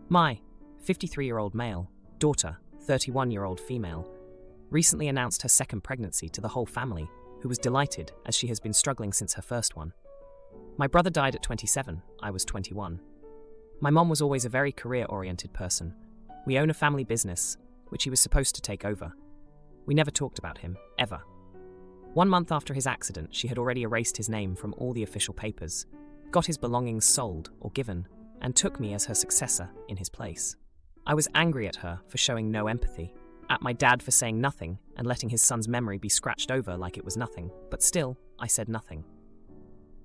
My 53-year-old male, daughter, 31-year-old female, recently announced her second pregnancy to the whole family, who was delighted as she has been struggling since her first one. My brother died at 27, I was 21. My mom was always a very career-oriented person. We own a family business, which he was supposed to take over. We never talked about him, ever. 1 month after his accident, she had already erased his name from all the official papers, got his belongings sold or given, and took me as her successor in his place. I was angry at her for showing no empathy, at my dad for saying nothing and letting his son's memory be scratched over like it was nothing, but still, I said nothing.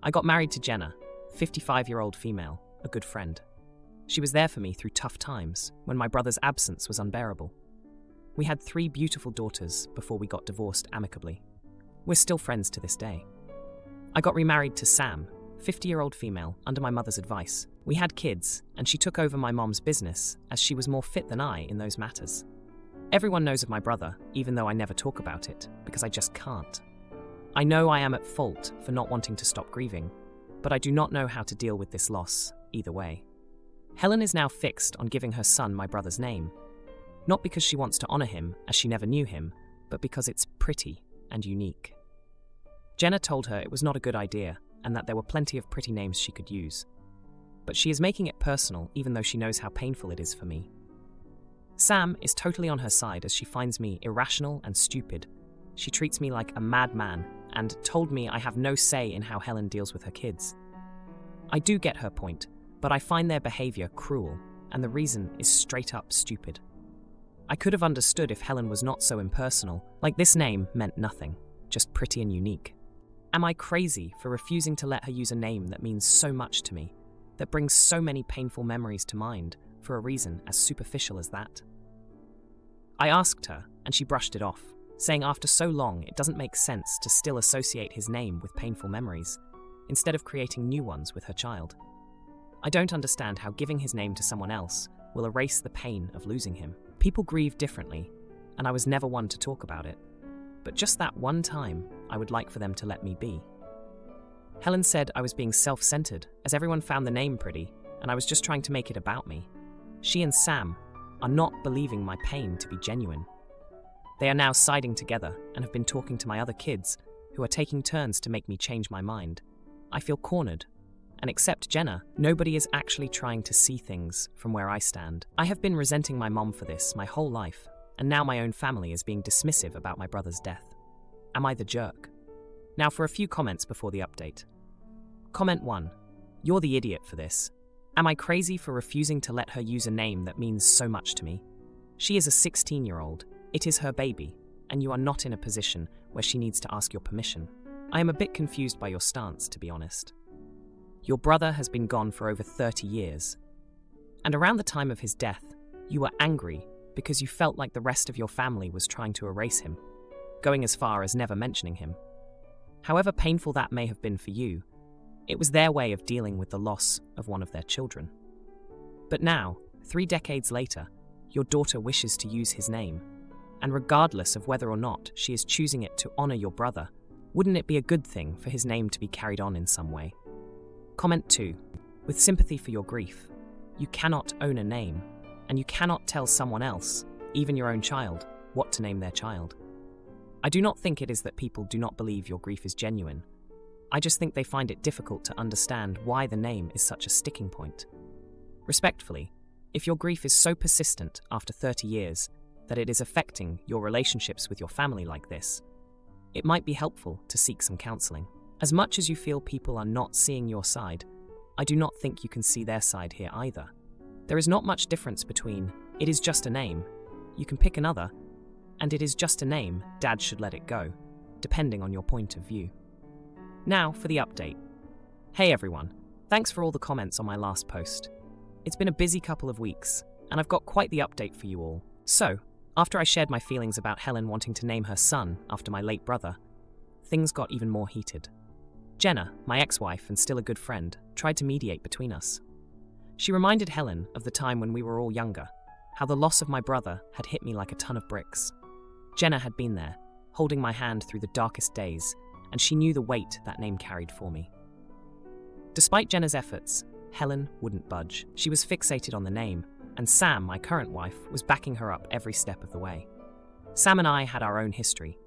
I got married to Jenna, 55-year-old female, a good friend. She was there for me through tough times, when my brother's absence was unbearable. We had 3 beautiful daughters before we got divorced amicably. We're still friends to this day. I got remarried to Sam, 50-year-old female, under my mother's advice. We had kids, and she took over my mom's business, as she was more fit than I in those matters. Everyone knows of my brother, even though I never talk about it, because I just can't. I know I am at fault for not wanting to stop grieving, but I do not know how to deal with this loss, either way. Helen is now fixed on giving her son my brother's name, not because she wants to honor him, as she never knew him, but because it's pretty and unique. Jenna told her it was not a good idea, and that there were plenty of pretty names she could use. But she is making it personal, even though she knows how painful it is for me. Sam is totally on her side as she finds me irrational and stupid. She treats me like a madman and told me I have no say in how Helen deals with her kids. I do get her point, but I find their behavior cruel, and the reason is straight up stupid. I could have understood if Helen was not so impersonal, like this name meant nothing, just pretty and unique. Am I crazy for refusing to let her use a name that means so much to me, that brings so many painful memories to mind, for a reason as superficial as that? I asked her, and she brushed it off, saying after so long it doesn't make sense to still associate his name with painful memories, instead of creating new ones with her child. I don't understand how giving his name to someone else will erase the pain of losing him. People grieve differently, and I was never one to talk about it. But just that one time, I would like for them to let me be. Helen said I was being self-centered, as everyone found the name pretty, and I was just trying to make it about me. She and Sam are not believing my pain to be genuine. They are now siding together and have been talking to my other kids, who are taking turns to make me change my mind. I feel cornered. And except Jenna, nobody is actually trying to see things from where I stand. I have been resenting my mom for this my whole life, and now my own family is being dismissive about my brother's death. Am I the jerk? Now for a few comments before the update. Comment 1. You're the idiot for this. Am I crazy for refusing to let her use a name that means so much to me? She is a 16-year-old. It is her baby, and you are not in a position where she needs to ask your permission. I am a bit confused by your stance, to be honest. Your brother has been gone for over 30 years. And around the time of his death, you were angry because you felt like the rest of your family was trying to erase him, going as far as never mentioning him. However painful that may have been for you, it was their way of dealing with the loss of one of their children. But now, 3 decades later, your daughter wishes to use his name, and regardless of whether or not she is choosing it to honor your brother, wouldn't it be a good thing for his name to be carried on in some way? Comment 2. With sympathy for your grief, you cannot own a name, and you cannot tell someone else, even your own child, what to name their child. I do not think it is that people do not believe your grief is genuine. I just think they find it difficult to understand why the name is such a sticking point. Respectfully, if your grief is so persistent after 30 years that it is affecting your relationships with your family like this, it might be helpful to seek some counseling. As much as you feel people are not seeing your side, I do not think you can see their side here either. There is not much difference between, it is just a name, you can pick another, and it is just a name, Dad should let it go, depending on your point of view. Now for the update. Hey everyone, thanks for all the comments on my last post. It's been a busy couple of weeks, and I've got quite the update for you all. So, after I shared my feelings about Helen wanting to name her son after my late brother, things got even more heated. Jenna, my ex-wife and still a good friend, tried to mediate between us. She reminded Helen of the time when we were all younger, how the loss of my brother had hit me like a ton of bricks. Jenna had been there, holding my hand through the darkest days, and she knew the weight that name carried for me. Despite Jenna's efforts, Helen wouldn't budge. She was fixated on the name, and Sam, my current wife, was backing her up every step of the way. Sam and I had our own history.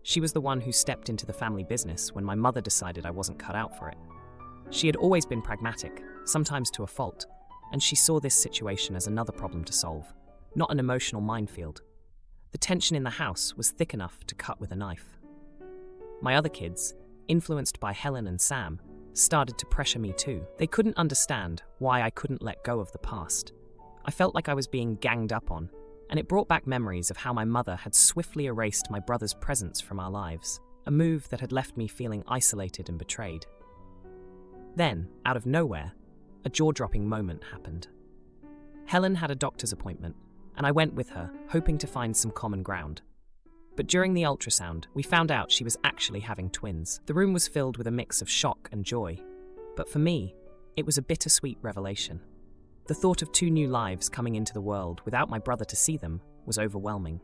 She was the one who stepped into the family business when my mother decided I wasn't cut out for it. She had always been pragmatic, sometimes to a fault, and she saw this situation as another problem to solve, not an emotional minefield. The tension in the house was thick enough to cut with a knife. My other kids, influenced by Helen and Sam, started to pressure me too. They couldn't understand why I couldn't let go of the past. I felt like I was being ganged up on, and it brought back memories of how my mother had swiftly erased my brother's presence from our lives, a move that had left me feeling isolated and betrayed. Then, out of nowhere, a jaw-dropping moment happened. Helen had a doctor's appointment, and I went with her, hoping to find some common ground. But during the ultrasound, we found out she was actually having twins. The room was filled with a mix of shock and joy. But for me, it was a bittersweet revelation. The thought of 2 new lives coming into the world without my brother to see them was overwhelming.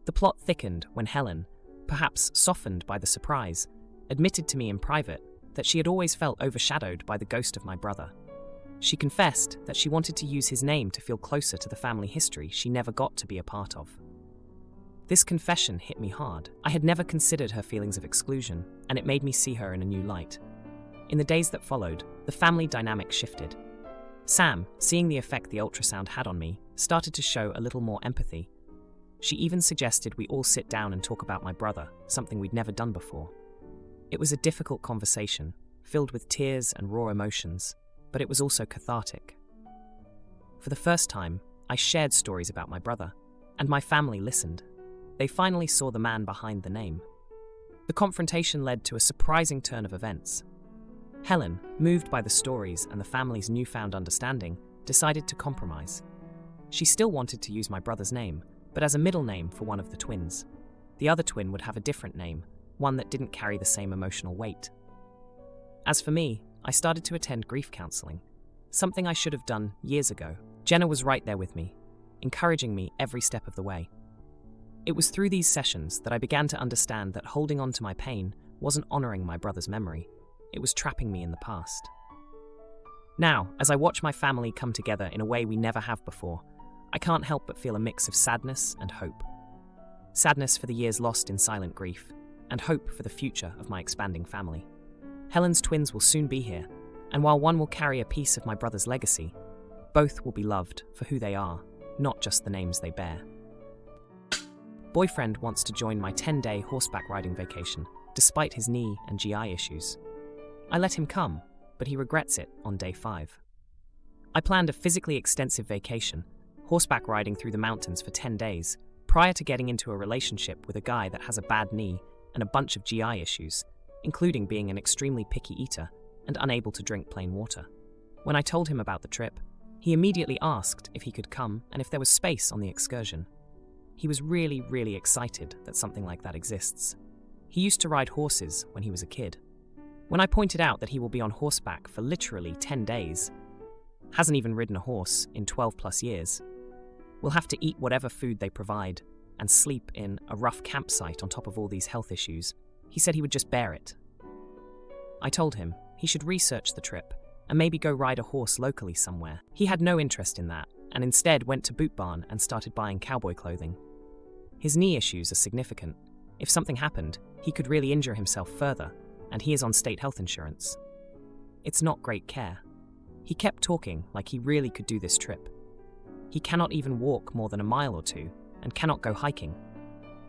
The plot thickened when Helen, perhaps softened by the surprise, admitted to me in private that she had always felt overshadowed by the ghost of my brother. She confessed that she wanted to use his name to feel closer to the family history she never got to be a part of. This confession hit me hard. I had never considered her feelings of exclusion, and it made me see her in a new light. In the days that followed, the family dynamic shifted. Sam, seeing the effect the ultrasound had on me, started to show a little more empathy. She even suggested we all sit down and talk about my brother, something we'd never done before. It was a difficult conversation, filled with tears and raw emotions, but it was also cathartic. For the first time, I shared stories about my brother, and my family listened. They finally saw the man behind the name. The confrontation led to a surprising turn of events. Helen, moved by the stories and the family's newfound understanding, decided to compromise. She still wanted to use my brother's name, but as a middle name for one of the twins. The other twin would have a different name, one that didn't carry the same emotional weight. As for me, I started to attend grief counseling, something I should have done years ago. Jenna was right there with me, encouraging me every step of the way. It was through these sessions that I began to understand that holding on to my pain wasn't honoring my brother's memory. It was trapping me in the past. Now, as I watch my family come together in a way we never have before, I can't help but feel a mix of sadness and hope. Sadness for the years lost in silent grief, and hope for the future of my expanding family. Helen's twins will soon be here, and while one will carry a piece of my brother's legacy, both will be loved for who they are, not just the names they bear. Boyfriend wants to join my 10-day horseback riding vacation, despite his knee and GI issues. I let him come, but he regrets it on day 5. I planned a physically extensive vacation, horseback riding through the mountains for 10 days, prior to getting into a relationship with a guy that has a bad knee and a bunch of GI issues, including being an extremely picky eater and unable to drink plain water. When I told him about the trip, he immediately asked if he could come and if there was space on the excursion. He was really excited that something like that exists. He used to ride horses when he was a kid. When I pointed out that he will be on horseback for literally 10 days, hasn't even ridden a horse in 12 plus years, will have to eat whatever food they provide and sleep in a rough campsite on top of all these health issues, he said he would just bear it. I told him he should research the trip and maybe go ride a horse locally somewhere. He had no interest in that and instead went to Boot Barn and started buying cowboy clothing. His knee issues are significant. If something happened, he could really injure himself further, and he is on state health insurance. It's not great care. He kept talking like he really could do this trip. He cannot even walk more than a mile or 2 and cannot go hiking.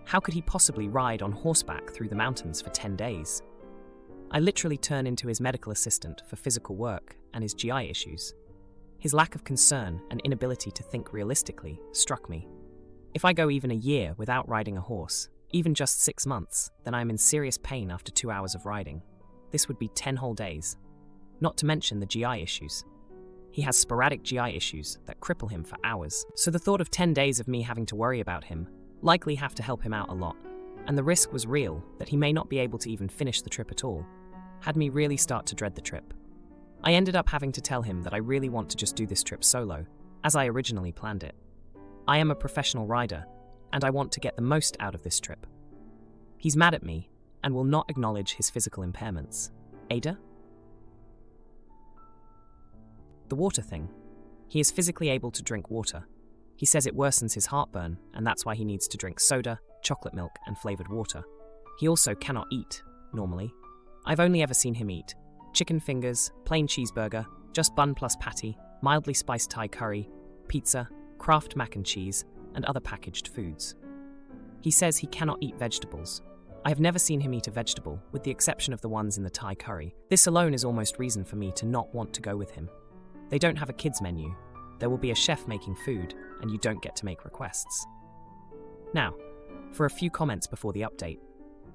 How could he possibly ride on horseback through the mountains for 10 days? I literally turned into his medical assistant for physical work and his GI issues. His lack of concern and inability to think realistically struck me. If I go even a year without riding a horse, even just 6 months, then I am in serious pain after 2 hours of riding. This would be 10 whole days. Not to mention the GI issues. He has sporadic GI issues that cripple him for hours. So the thought of 10 days of me having to worry about him likely have to help him out a lot, and the risk was real that he may not be able to even finish the trip at all, had me really start to dread the trip. I ended up having to tell him that I really want to just do this trip solo, as I originally planned it. I am a professional rider, and I want to get the most out of this trip. He's mad at me, and will not acknowledge his physical impairments. Ada? The water thing. He is physically able to drink water. He says it worsens his heartburn, and that's why he needs to drink soda, chocolate milk, and flavored water. He also cannot eat, normally. I've only ever seen him eat chicken fingers, plain cheeseburger, just bun plus patty, mildly spiced Thai curry, pizza, Kraft mac and cheese, and other packaged foods. He says he cannot eat vegetables. I have never seen him eat a vegetable, with the exception of the ones in the Thai curry. This alone is almost reason for me to not want to go with him. They don't have a kids menu. There will be a chef making food, and you don't get to make requests. Now, for a few comments before the update.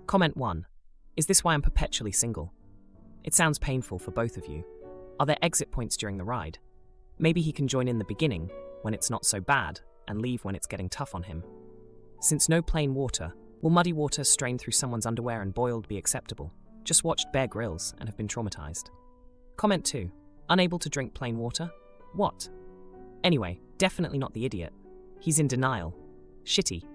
Comment 1. Is this why I'm perpetually single? It sounds painful for both of you. Are there exit points during the ride? Maybe he can join in the beginning, when it's not so bad, and leave when it's getting tough on him. Since no plain water, will muddy water strained through someone's underwear and boiled be acceptable? Just watched Bear Grylls and have been traumatized. Comment 2. Unable to drink plain water? What? Anyway, definitely not the idiot. He's in denial. Shitty,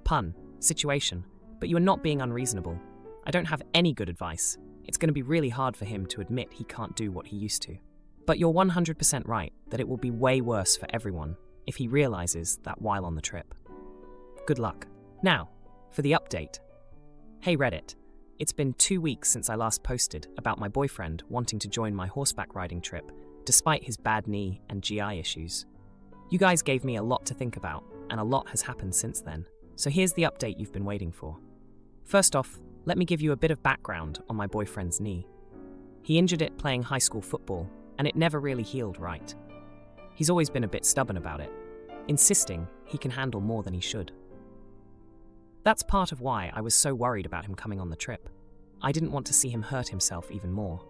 pun, situation, but you are not being unreasonable. I don't have any good advice. It's going to be really hard for him to admit he can't do what he used to. But you're 100% right that it will be way worse for everyone if he realizes that while on the trip. Good luck. Now, for the update. Hey Reddit, it's been 2 weeks since I last posted about my boyfriend wanting to join my horseback riding trip, despite his bad knee and GI issues. You guys gave me a lot to think about, and a lot has happened since then. So here's the update you've been waiting for. First off, let me give you a bit of background on my boyfriend's knee. He injured it playing high school football, and it never really healed right. He's always been a bit stubborn about it, insisting he can handle more than he should. That's part of why I was so worried about him coming on the trip. I didn't want to see him hurt himself even more.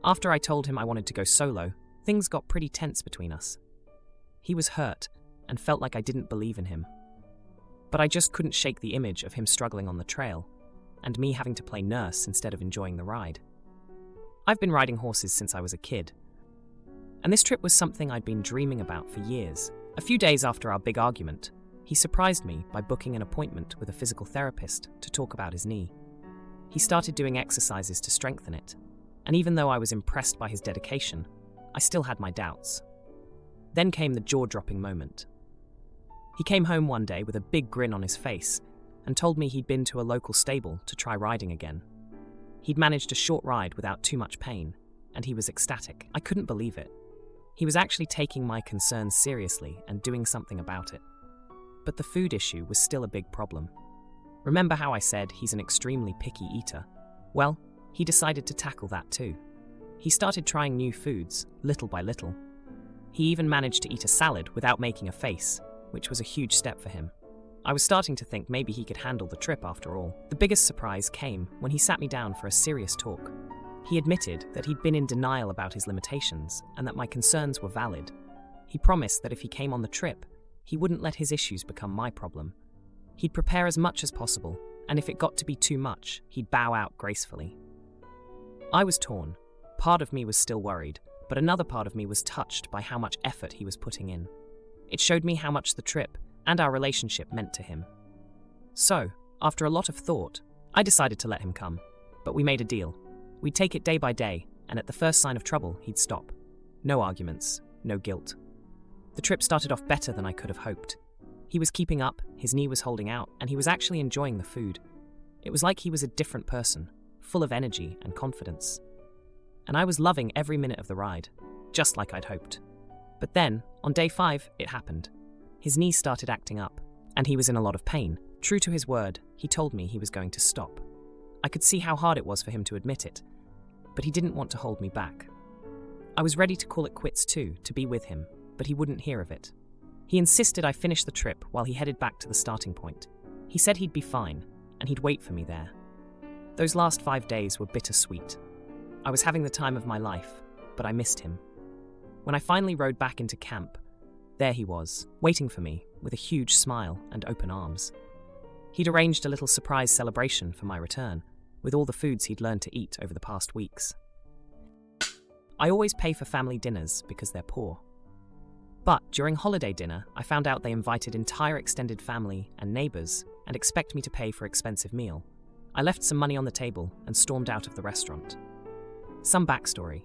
After I told him I wanted to go solo, things got pretty tense between us. He was hurt and felt like I didn't believe in him. But I just couldn't shake the image of him struggling on the trail, and me having to play nurse instead of enjoying the ride. I've been riding horses since I was a kid, and this trip was something I'd been dreaming about for years. A few days after our big argument, he surprised me by booking an appointment with a physical therapist to talk about his knee. He started doing exercises to strengthen it, and even though I was impressed by his dedication, I still had my doubts. Then came the jaw-dropping moment. He came home one day with a big grin on his face and told me he'd been to a local stable to try riding again. He'd managed a short ride without too much pain, and he was ecstatic. I couldn't believe it. He was actually taking my concerns seriously and doing something about it. But the food issue was still a big problem. Remember how I said he's an extremely picky eater? Well, he decided to tackle that too. He started trying new foods, little by little. He even managed to eat a salad without making a face, which was a huge step for him. I was starting to think maybe he could handle the trip after all. The biggest surprise came when he sat me down for a serious talk. He admitted that he'd been in denial about his limitations and that my concerns were valid. He promised that if he came on the trip, he wouldn't let his issues become my problem. He'd prepare as much as possible, and if it got to be too much, he'd bow out gracefully. I was torn. Part of me was still worried, but another part of me was touched by how much effort he was putting in. It showed me how much the trip and our relationship meant to him. So, after a lot of thought, I decided to let him come. But we made a deal. We'd take it day by day, and at the first sign of trouble, he'd stop. No arguments, no guilt. The trip started off better than I could have hoped. He was keeping up, his knee was holding out, and he was actually enjoying the food. It was like he was a different person, full of energy and confidence. And I was loving every minute of the ride, just like I'd hoped. But then, on day 5, it happened. His knee started acting up, and he was in a lot of pain. True to his word, he told me he was going to stop. I could see how hard it was for him to admit it, but he didn't want to hold me back. I was ready to call it quits too, to be with him, but he wouldn't hear of it. He insisted I finish the trip while he headed back to the starting point. He said he'd be fine, and he'd wait for me there. Those last 5 days were bittersweet. I was having the time of my life, but I missed him. When I finally rode back into camp, there he was, waiting for me, with a huge smile and open arms. He'd arranged a little surprise celebration for my return, with all the foods he'd learned to eat over the past weeks. I always pay for family dinners because they're poor. But during holiday dinner, I found out they invited entire extended family and neighbors and expect me to pay for an expensive meal. I left some money on the table and stormed out of the restaurant. Some backstory.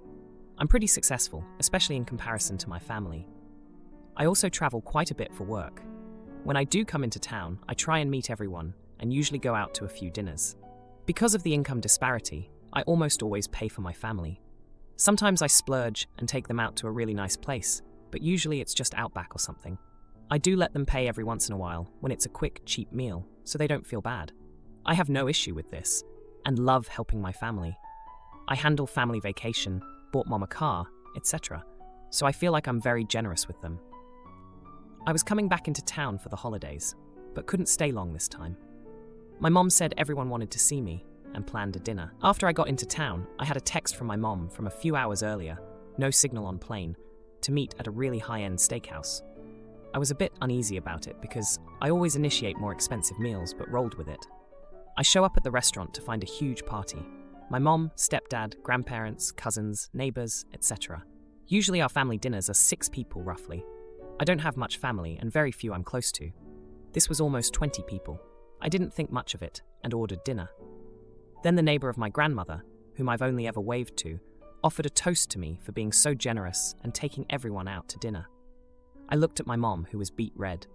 I'm pretty successful, especially in comparison to my family. I also travel quite a bit for work. When I do come into town, I try and meet everyone and usually go out to a few dinners. Because of the income disparity, I almost always pay for my family. Sometimes I splurge and take them out to a really nice place, but usually it's just Outback or something. I do let them pay every once in a while when it's a quick, cheap meal, so they don't feel bad. I have no issue with this, and love helping my family. I handle family vacation, bought mom a car, etc., so I feel like I'm very generous with them. I was coming back into town for the holidays, but couldn't stay long this time. My mom said everyone wanted to see me and planned a dinner. After I got into town, I had a text from my mom from a few hours earlier, no signal on plane, to meet at a really high-end steakhouse. I was a bit uneasy about it because I always initiate more expensive meals but rolled with it. I show up at the restaurant to find a huge party. My mom, stepdad, grandparents, cousins, neighbors, etc. Usually our family dinners are 6 people roughly. I don't have much family and very few I'm close to. This was almost 20 people. I didn't think much of it and ordered dinner. Then the neighbor of my grandmother, whom I've only ever waved to, offered a toast to me for being so generous and taking everyone out to dinner. I looked at my mom, who was beet red.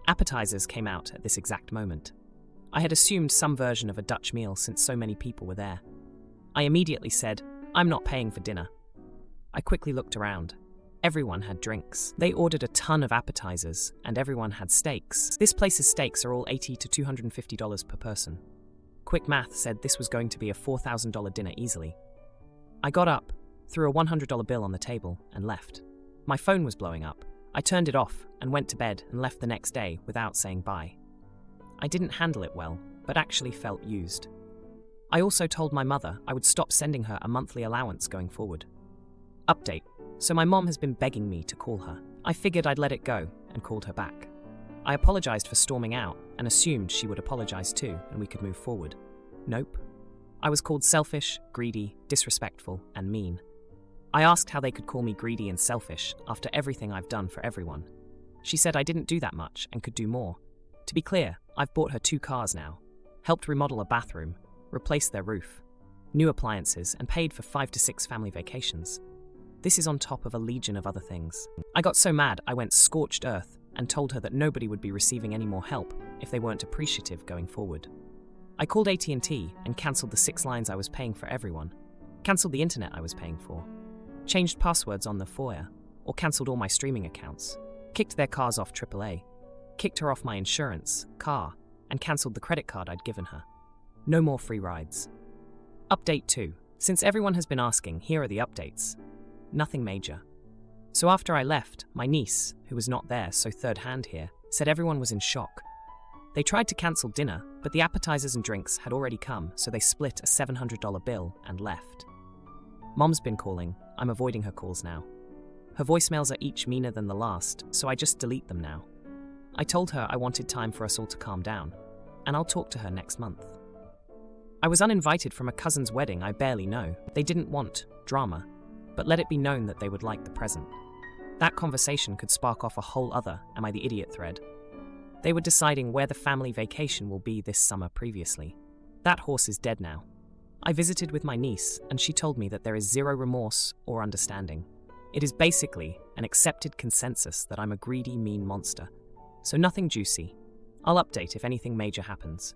Appetizers came out at this exact moment. I had assumed some version of a Dutch meal since so many people were there. I immediately said, "I'm not paying for dinner." I quickly looked around. Everyone had drinks. They ordered a ton of appetizers, and everyone had steaks. This place's steaks are all $80 to $250 per person. Quick math said this was going to be a $4,000 dinner easily. I got up, threw a $100 bill on the table, and left. My phone was blowing up. I turned it off and went to bed and left the next day without saying bye. I didn't handle it well, but actually felt used. I also told my mother I would stop sending her a monthly allowance going forward. Update. So my mom has been begging me to call her. I figured I'd let it go and called her back. I apologized for storming out and assumed she would apologize too and we could move forward. Nope. I was called selfish, greedy, disrespectful, and mean. I asked how they could call me greedy and selfish after everything I've done for everyone. She said I didn't do that much and could do more. To be clear, I've bought her 2 cars now, helped remodel a bathroom, replaced their roof, new appliances, and paid for 5 to 6 family vacations. This is on top of a legion of other things. I got so mad I went scorched earth and told her that nobody would be receiving any more help if they weren't appreciative going forward. I called AT&T and cancelled the 6 lines I was paying for everyone, cancelled the internet I was paying for, changed passwords on the foyer, or cancelled all my streaming accounts, kicked their cars off AAA, kicked her off my insurance, car, and cancelled the credit card I'd given her. No more free rides. Update 2. Since everyone has been asking, here are the updates. Nothing major. So after I left, my niece, who was not there, so third hand here, said everyone was in shock. They tried to cancel dinner, but the appetizers and drinks had already come, so they split a $700 bill and left. Mom's been calling. I'm avoiding her calls now. Her voicemails are each meaner than the last, so I just delete them now. I told her I wanted time for us all to calm down, and I'll talk to her next month. I was uninvited from a cousin's wedding I barely know. They didn't want drama, but let it be known that they would like the present. That conversation could spark off a whole other "Am I the idiot?" thread. They were deciding where the family vacation will be this summer previously. That horse is dead now. I visited with my niece, and she told me that there is zero remorse or understanding. It is basically an accepted consensus that I'm a greedy, mean monster. So nothing juicy. I'll update if anything major happens.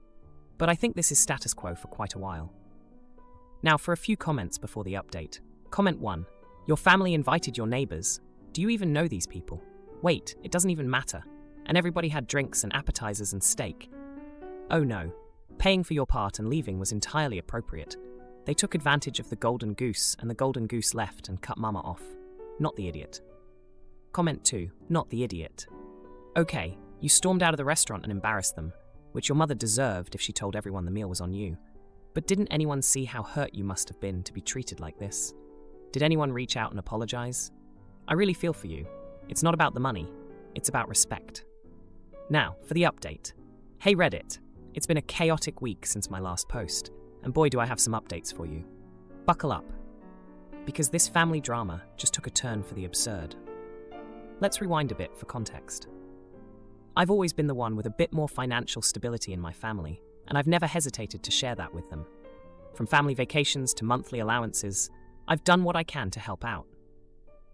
But I think this is status quo for quite a while. Now for a few comments before the update. Comment 1. Your family invited your neighbors. Do you even know these people? Wait, it doesn't even matter. And everybody had drinks and appetizers and steak. Oh no. Paying for your part and leaving was entirely appropriate. They took advantage of the golden goose, and the golden goose left and cut mama off. Not the idiot. Comment 2. Not the idiot. Okay, you stormed out of the restaurant and embarrassed them, which your mother deserved if she told everyone the meal was on you. But didn't anyone see how hurt you must have been to be treated like this? Did anyone reach out and apologize? I really feel for you. It's not about the money, it's about respect. Now, for the update. Hey Reddit, it's been a chaotic week since my last post, and boy do I have some updates for you. Buckle up, because this family drama just took a turn for the absurd. Let's rewind a bit for context. I've always been the one with a bit more financial stability in my family, and I've never hesitated to share that with them. From family vacations to monthly allowances, I've done what I can to help out.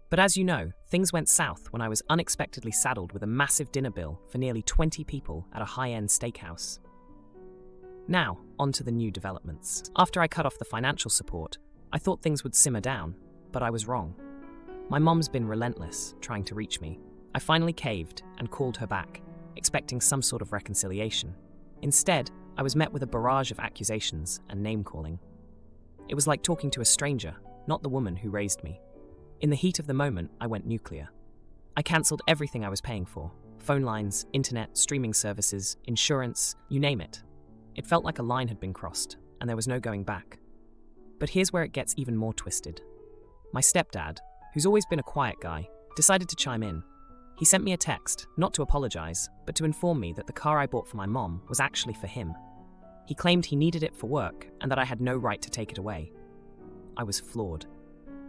But as you know, things went south when I was unexpectedly saddled with a massive dinner bill for nearly 20 people at a high-end steakhouse. Now, on to the new developments. After I cut off the financial support, I thought things would simmer down, but I was wrong. My mom's been relentless, trying to reach me. I finally caved and called her back, expecting some sort of reconciliation. Instead, I was met with a barrage of accusations and name-calling. It was like talking to a stranger, not the woman who raised me. In the heat of the moment, I went nuclear. I cancelled everything I was paying for: phone lines, internet, streaming services, insurance, you name it. It felt like a line had been crossed, and there was no going back. But here's where it gets even more twisted. My stepdad, who's always been a quiet guy, decided to chime in. He sent me a text, not to apologize, but to inform me that the car I bought for my mom was actually for him. He claimed he needed it for work and that I had no right to take it away. I was floored.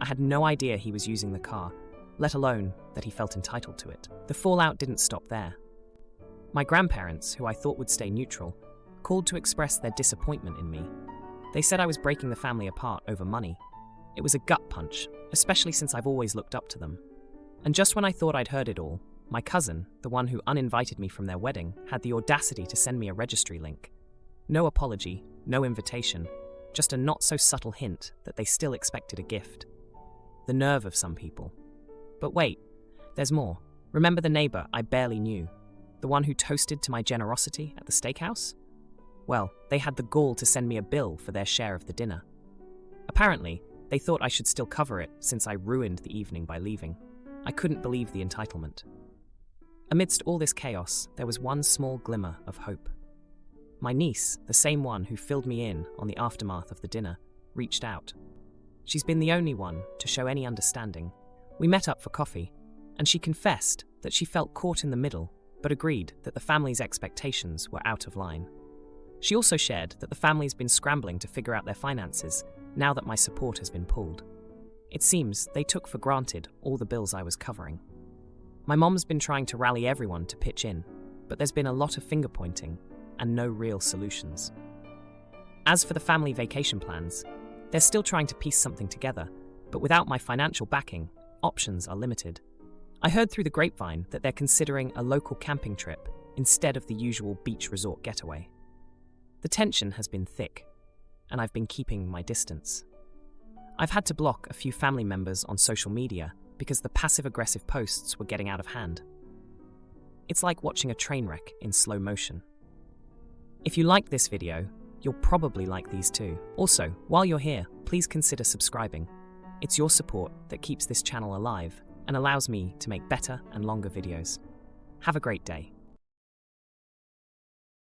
I had no idea he was using the car, let alone that he felt entitled to it. The fallout didn't stop there. My grandparents, who I thought would stay neutral, called to express their disappointment in me. They said I was breaking the family apart over money. It was a gut punch, especially since I've always looked up to them. And just when I thought I'd heard it all, my cousin, the one who uninvited me from their wedding, had the audacity to send me a registry link. No apology, no invitation, just a not-so-subtle hint that they still expected a gift. The nerve of some people. But wait, there's more. Remember the neighbor I barely knew? The one who toasted to my generosity at the steakhouse? Well, they had the gall to send me a bill for their share of the dinner. Apparently, they thought I should still cover it since I ruined the evening by leaving. I couldn't believe the entitlement. Amidst all this chaos, there was one small glimmer of hope. My niece, the same one who filled me in on the aftermath of the dinner, reached out. She's been the only one to show any understanding. We met up for coffee, and she confessed that she felt caught in the middle, but agreed that the family's expectations were out of line. She also shared that the family's been scrambling to figure out their finances now that my support has been pulled. It seems they took for granted all the bills I was covering. My mom's been trying to rally everyone to pitch in, but there's been a lot of finger-pointing and no real solutions. As for the family vacation plans, they're still trying to piece something together, but without my financial backing, options are limited. I heard through the grapevine that they're considering a local camping trip instead of the usual beach resort getaway. The tension has been thick, and I've been keeping my distance. I've had to block a few family members on social media because the passive-aggressive posts were getting out of hand. It's like watching a train wreck in slow motion. If you liked this video, you'll probably like these too. Also, while you're here, please consider subscribing. It's your support that keeps this channel alive and allows me to make better and longer videos. Have a great day.